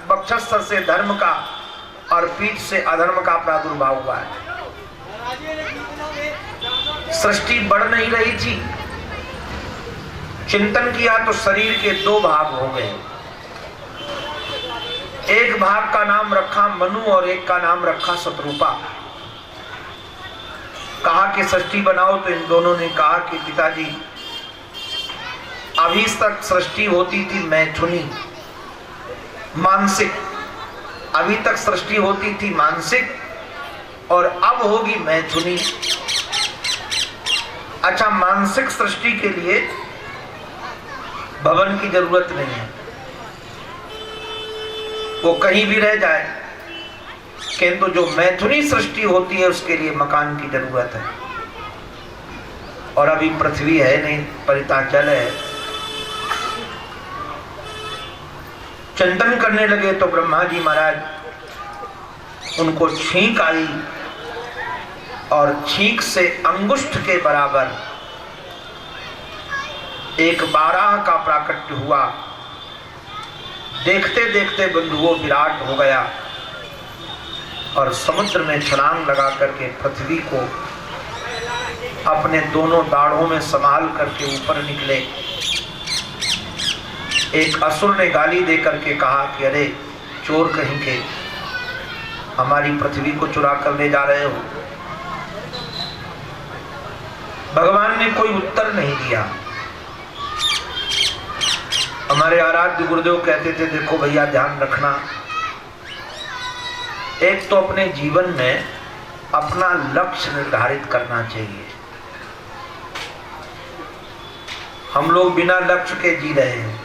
वक्षस्थ से धर्म का और पीठ से अधर्म का प्रादुर्भाव हुआ है। सृष्टि बढ़ नहीं रही थी, चिंतन किया तो शरीर के दो भाग हो गए। एक भाग का नाम रखा मनु और एक का नाम रखा शत्रुपा। कहा कि सृष्टि बनाओ तो इन दोनों ने कहा कि पिताजी अभी तक सृष्टि होती थी मैथुनी मानसिक, अभी तक सृष्टि होती थी मानसिक और अब होगी मैथुनी। अच्छा, मानसिक सृष्टि के लिए भवन की जरूरत नहीं है, वो कहीं भी रह जाए, किंतु जो मैथुनी सृष्टि होती है उसके लिए मकान की जरूरत है। और अभी पृथ्वी है नहीं, परिताचल है। चिंतन करने लगे तो ब्रह्मा जी महाराज उनको छींक आई और छींक से अंगुष्ठ के बराबर एक बाराह का प्राकट्य हुआ। देखते देखते बंधुओं विराट हो गया और समुद्र में छलांग लगा करके पृथ्वी को अपने दोनों दाढ़ों में संभाल करके ऊपर निकले। एक असुर ने गाली दे करके कहा कि अरे चोर कहीं के, हमारी पृथ्वी को चुरा कर ले जा रहे हो। भगवान ने कोई उत्तर नहीं दिया। हमारे आराध्य गुरुदेव कहते थे देखो भैया ध्यान रखना, एक तो अपने जीवन में अपना लक्ष्य निर्धारित करना चाहिए। हम लोग बिना लक्ष्य के जी रहे हैं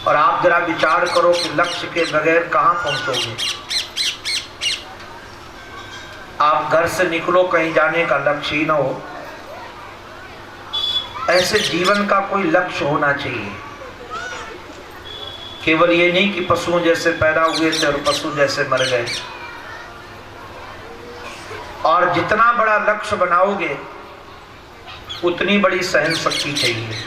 और आप जरा विचार करो कि लक्ष्य के बगैर कहां पहुंचोगे। आप घर से निकलो, कहीं जाने का लक्ष्य ही ना हो। ऐसे जीवन का कोई लक्ष्य होना चाहिए। केवल ये नहीं कि पशुओं जैसे पैदा हुए थे और पशु जैसे मर गए। और जितना बड़ा लक्ष्य बनाओगे उतनी बड़ी सहन शक्ति चाहिए।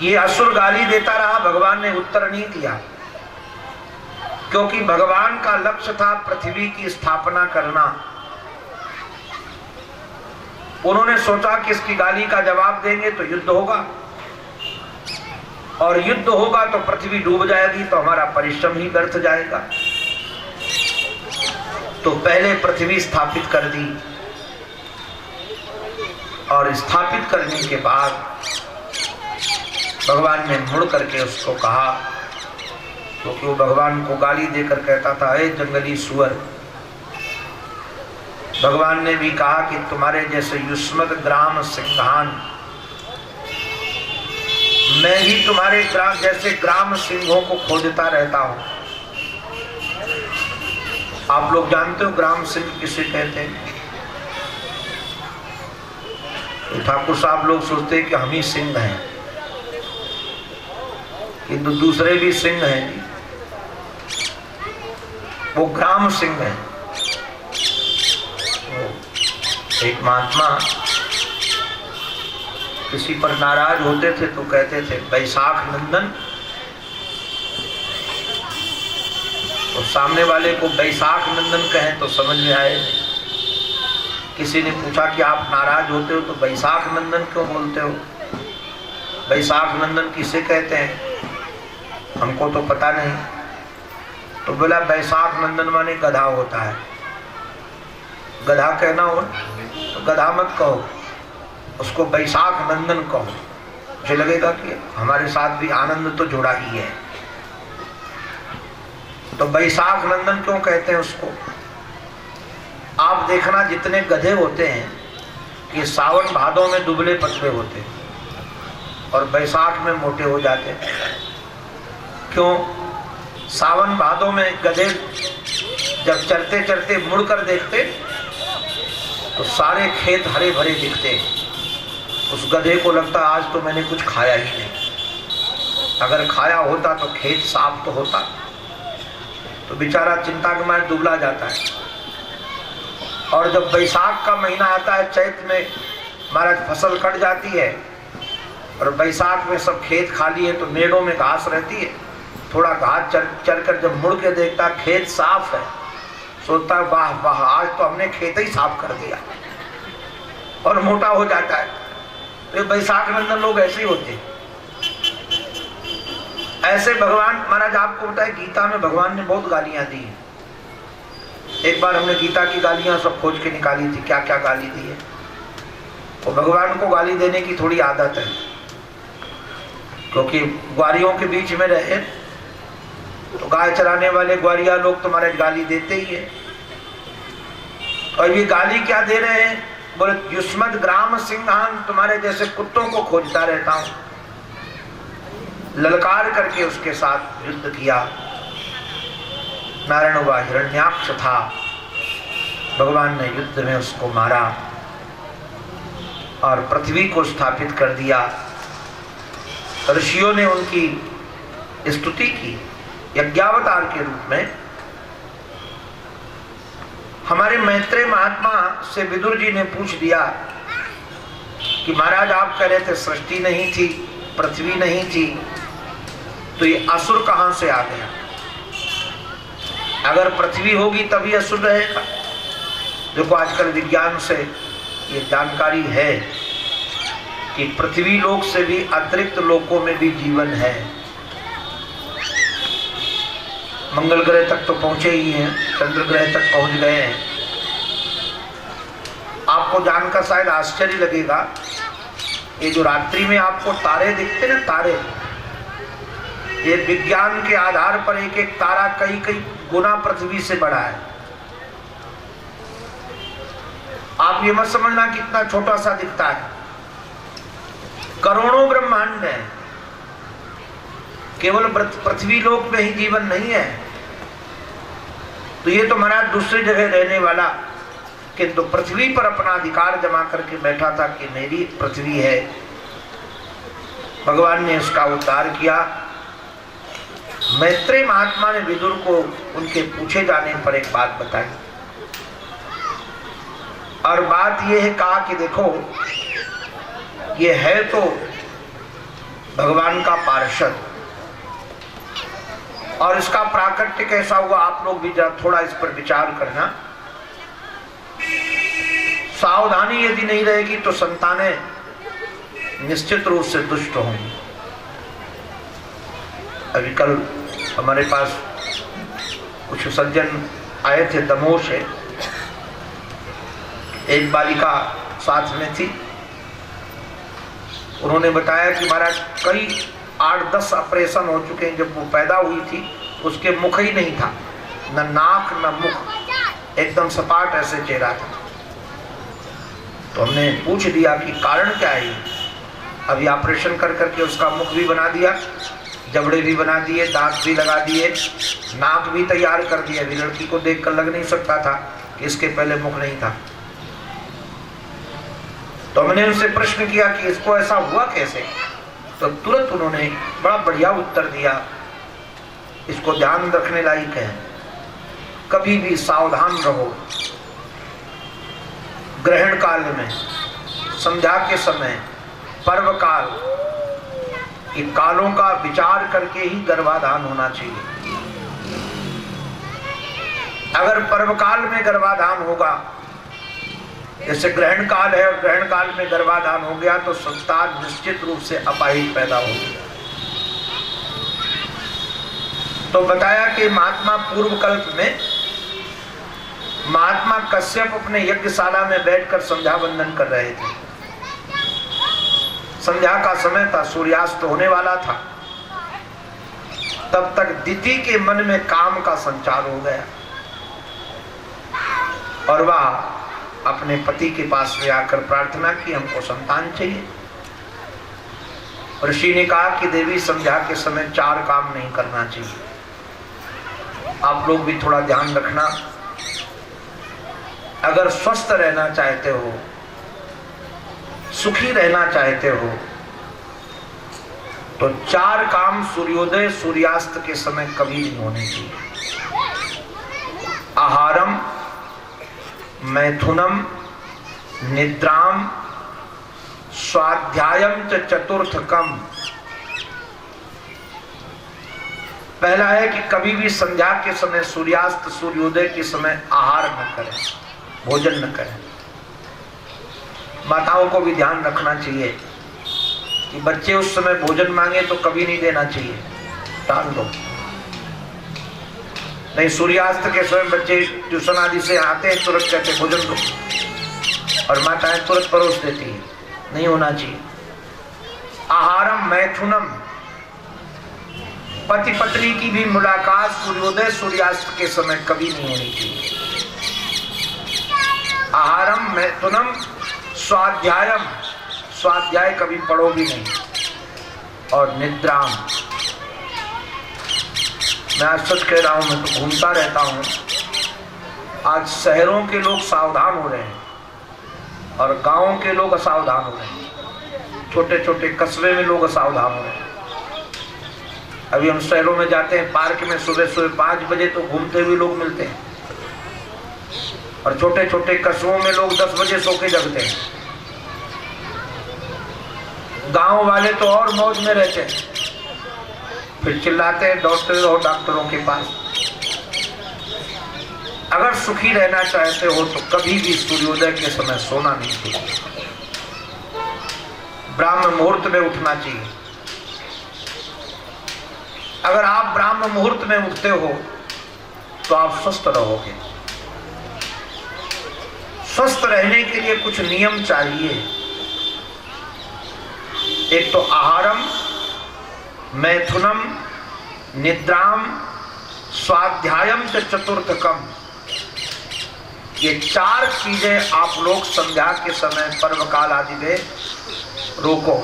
ये असुर गाली देता रहा, भगवान ने उत्तर नहीं दिया, क्योंकि भगवान का लक्ष्य था पृथ्वी की स्थापना करना। उन्होंने सोचा कि इसकी गाली का जवाब देंगे तो युद्ध होगा, और युद्ध होगा तो पृथ्वी डूब जाएगी, तो हमारा परिश्रम ही व्यर्थ जाएगा। तो पहले पृथ्वी स्थापित कर दी और स्थापित करने के बाद भगवान ने मुड़ करके उसको कहा, क्योंकि वो भगवान को गाली देकर कहता था हे जंगली सुअर। भगवान ने भी कहा कि तुम्हारे जैसे युष्मद ग्राम सिंहान, मैं भी तुम्हारे ग्राम जैसे ग्राम सिंहों को खोजता रहता हूं। आप लोग जानते हो ग्राम सिंह किसे कहते हैं? ठाकुर साहब लोग सोचते हैं कि हम ही सिंह हैं, किंतु दूसरे भी सिंह हैं, वो ग्राम सिंह है। एक महात्मा किसी पर नाराज होते थे तो कहते थे बैसाख नंदन, तो सामने वाले को बैसाख नंदन कहें तो समझ में आए। किसी ने पूछा कि आप नाराज होते हो तो बैसाख नंदन क्यों बोलते हो? बैसाख नंदन किसे कहते हैं? हमको तो पता नहीं। तो बोला बैसाख नंदन माने गधा होता है। गधा कहना हो तो गधा मत कहो, उसको बैसाख नंदन कहो। मुझे लगेगा कि हमारे साथ भी आनंद तो जुड़ा ही है। तो बैसाख नंदन क्यों कहते हैं उसको? आप देखना जितने गधे होते हैं कि सावन भादों में दुबले पतले होते हैं और बैसाख में मोटे हो जाते हैं। क्यों? सावन भादों में गधे जब चलते चलते मुड़कर देखते तो सारे खेत हरे भरे दिखते हैं। उस गधे को लगता आज तो मैंने कुछ खाया ही नहीं, अगर खाया होता तो खेत साफ तो होता। तो बेचारा चिंता के मारे दुबला जाता है। और जब बैसाख का महीना आता है, चैत में महाराज फसल कट जाती है और बैसाख में सब खेत खाली है तो मेड़ों में घास रहती है, थोड़ा घास चर कर जब मुड़ के देखता खेत साफ है, सोचता वाह वाह आज तो हमने खेत ही साफ कर दिया, और मोटा हो जाता है। तो बैसाख नंदन लोग ऐसे ही होते हैं। ऐसे भगवान महाराज आपको बताए गीता में भगवान ने बहुत गालियां दी हैं। एक बार हमने गीता की गालियां सब खोज के निकाली थी, क्या क्या गाली दी है। तो भगवान को गाली देने की थोड़ी आदत है, क्योंकि ग्वारियों के बीच में रहे तो गाय चराने वाले ग्वारिया लोग तुम्हारे गाली देते ही है। और ये गाली क्या दे रहे हैं, बोले युष्मद ग्राम सिंहान, तुम्हारे जैसे कुत्तों को खोजता रहता हूं। ललकार करके उसके साथ युद्ध किया। नारायण हुआ हिरण्याक्ष था, भगवान ने युद्ध में उसको मारा और पृथ्वी को स्थापित कर दिया। ऋषियों ने उनकी स्तुति की यज्ञावतार के रूप में। हमारे मैत्रेय महात्मा से विदुर जी ने पूछ दिया कि महाराज आप कह रहे थे सृष्टि नहीं थी, पृथ्वी नहीं थी, तो ये असुर कहां से आ गया? अगर पृथ्वी होगी तभी असुर रहेगा। देखो आजकल विज्ञान से ये जानकारी है कि पृथ्वी लोक से भी अतिरिक्त लोकों में भी जीवन है। मंगल ग्रह तक तो पहुंचे ही हैं, चंद्र ग्रह तक पहुंच गए हैं। आपको जानकर शायद आश्चर्य लगेगा, ये जो रात्रि में आपको तारे दिखते ना, तारे, ये विज्ञान के आधार पर एक एक तारा कई कई गुना पृथ्वी से बड़ा है। आप ये मत समझना कितना छोटा सा दिखता है, करोड़ों ब्रह्मांड है। केवल पृथ्वी लोक में ही जीवन नहीं है। तो ये तो महाराज दूसरी जगह रहने वाला, किंतु पृथ्वी पर अपना अधिकार जमा करके बैठा था कि मेरी पृथ्वी है। भगवान ने उसका उद्धार किया। मैत्रेय महात्मा ने विदुर को उनके पूछे जाने पर एक बात बताई, और बात यह है, कहा कि देखो ये है तो भगवान का पार्षद, और इसका प्राकट्य कैसा हुआ आप लोग भी जरा थोड़ा इस पर विचार करना। सावधानी यदि नहीं रहेगी तो संतानें निश्चित रूप से दुष्ट होंगी। अभी कल हमारे पास कुछ सज्जन आए थे दमोह से, एक बालिका साथ में थी। उन्होंने बताया कि महाराज कई 8-10 ऑपरेशन हो चुके हैं। जब वो पैदा हुई थी उसके मुख ही नहीं था, न नाक न मुख, एकदम सपाट ऐसे चेहरा था। तो हमने पूछ दिया कि कारण क्या है। अभी ऑपरेशन कर करके उसका मुख भी बना दिया, जबड़े भी बना दिए, दांत भी लगा दिए, नाक भी तैयार कर दिया। अभी लड़की को देखकर लग नहीं सकता था कि इसके पहले मुख नहीं था। तो मैंने उनसे प्रश्न किया कि इसको ऐसा हुआ कैसे, तो तुरंत उन्होंने बड़ा बढ़िया उत्तर दिया। इसको ध्यान रखने लायक है, कभी भी सावधान रहो। ग्रहण काल में, संध्या के समय, पर्व काल, ये कालों का विचार करके ही गर्भाधान होना चाहिए। अगर पर्व काल में गर्भाधान होगा, जैसे ग्रहण काल है और ग्रहण काल में गर्भाधान हो गया, तो संतान निश्चित रूप से अपाहिज पैदा होगी। तो बताया कि महात्मा पूर्व कल्प में महात्मा कश्यप अपने यज्ञशाला में बैठकर संध्या वंदन कर रहे थे। संध्या का समय था, सूर्यास्त होने वाला था। तब तक दिति के मन में काम का संचार हो गया और वह अपने पति के पास में आकर प्रार्थना की, हमको संतान चाहिए। ऋषि ने कहा कि देवी संध्या के समय 4 काम नहीं करना चाहिए। आप लोग भी थोड़ा ध्यान रखना। अगर स्वस्थ रहना चाहते हो, सुखी रहना चाहते हो, तो 4 काम सूर्योदय सूर्यास्त के समय कभी नहीं होने चाहिए। आहारम, मैथुनम, निद्राम, स्वाध्यायम च चतुर्थकम। पहला है कि कभी भी संध्या के समय, सूर्यास्त सूर्योदय के समय आहार न करें, भोजन न करें। माताओं को भी ध्यान रखना चाहिए कि बच्चे उस समय भोजन मांगे तो कभी नहीं देना चाहिए, टाल दो। नहीं, सूर्यास्त के समय बच्चे ट्यूशन आदि से आते हैं, तुरंत कहते भोजन दो, और माताएं तुरंत परोस देती है। नहीं होना चाहिए। आहारम मैथुनम, पति पत्नी की भी मुलाकात सूर्योदय सूर्यास्त के समय कभी नहीं होनी चाहिए। आहारम मैथुनम स्वाध्यायम, स्वाध्याय कभी पढ़ो भी नहीं। और निद्राम, मैं आज सच कह रहा हूं, मैं तो घूमता रहता हूं। आज शहरों के लोग सावधान हो रहे हैं और गांवों के लोग असावधान हो रहे हैं। छोटे छोटे कस्बे में लोग असावधान हो रहे हैं। अभी हम शहरों में जाते हैं, पार्क में सुबह सुबह 5 बजे तो घूमते हुए लोग मिलते हैं, और छोटे छोटे कस्बों में लोग 10 बजे सो के जगते हैं। गांव वाले तो और मौज में रहते हैं, फिर चिल्लाते हैं, दौड़ते रहो डॉक्टरों के पास। अगर सुखी रहना चाहते हो तो कभी भी सूर्योदय के समय सोना नहीं चाहिए, ब्राह्म मुहूर्त में उठना चाहिए। अगर आप ब्राह्म मुहूर्त में उठते हो तो आप स्वस्थ रहोगे। स्वस्थ रहने के लिए कुछ नियम चाहिए। एक तो आहारम, मैथुनम, निद्राम, स्वाध्यायम च चतुर्थकम। ये 4 चीजें आप लोग संध्या के समय, पर्व काल आदि में रोको।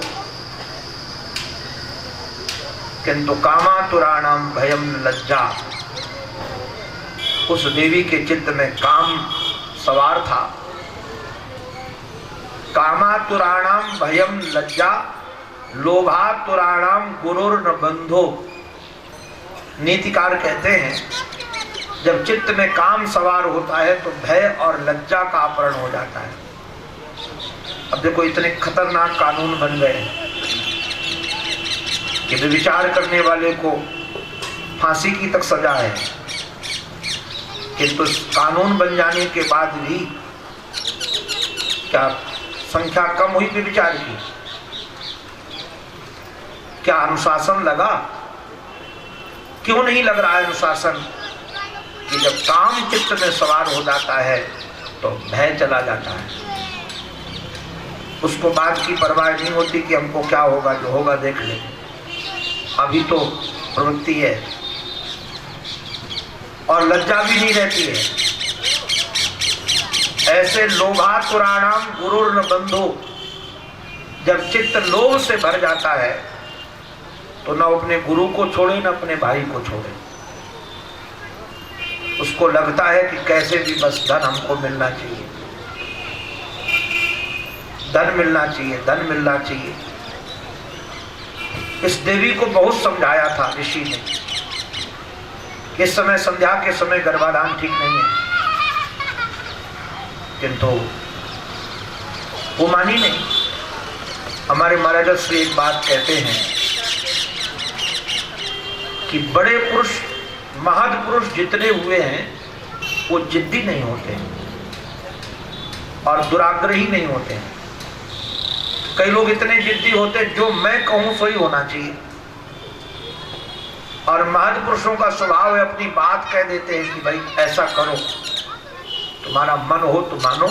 किंतु कामातुराणाम भयम लज्जा, उस देवी के चित्त में काम सवार था। कामातुराणाम भयम लज्जा, लोभातुराणाम गुरुर न बंधो। नीतिकार कहते हैं जब चित्त में काम सवार होता है तो भय और लज्जा का अपहरण हो जाता है। अब देखो इतने खतरनाक कानून बन गए हैं कि विचार करने वाले को फांसी की तक सजा है, किंतु कानून बन जाने के बाद भी क्या संख्या कम हुई विचार की? क्या अनुशासन लगा? क्यों नहीं लग रहा है अनुशासन? कि जब काम चित्त में सवार हो जाता है तो भय चला जाता है, उसको बात की परवाह नहीं होती कि हमको क्या होगा, जो होगा देख लेंगे। अभी तो प्रवृत्ति है, और लज्जा भी नहीं रहती है। ऐसे लोभातुराणाम गुरुर न बंधो, जब चित्त लोभ से भर जाता है तो न अपने गुरु को छोड़े न अपने भाई को छोड़े। उसको लगता है कि कैसे भी बस धन हमको मिलना चाहिए, धन मिलना चाहिए, धन मिलना चाहिए। इस देवी को बहुत समझाया था ऋषि ने, इस समय संध्या के समय गर्भाधान ठीक नहीं है, किंतु वो मानी नहीं। हमारे महाराज श्री एक बात कहते हैं कि बड़े पुरुष, महद पुरुष जितने हुए हैं वो जिद्दी नहीं होते और दुराग्रही नहीं होते हैं। कई लोग इतने जिद्दी होते हैं, जो मैं कहूं सो ही होना चाहिए। और महद पुरुषों का स्वभाव है, अपनी बात कह देते हैं कि भाई ऐसा करो, तुम्हारा मन हो तो मानो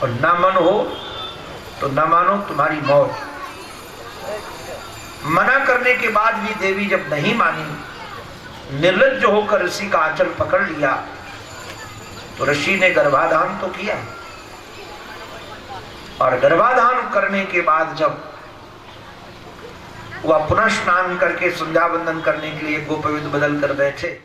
और ना मन हो तो ना मानो, तुम्हारी मौत। मना करने के बाद भी देवी जब नहीं मानी, निर्लज्ज होकर ऋषि का आंचल पकड़ लिया, तो ऋषि ने गर्भाधान तो किया। और गर्भाधान करने के बाद जब वह पुनः स्नान करके संध्या वंदन करने के लिए गोपविद बदल कर बैठे,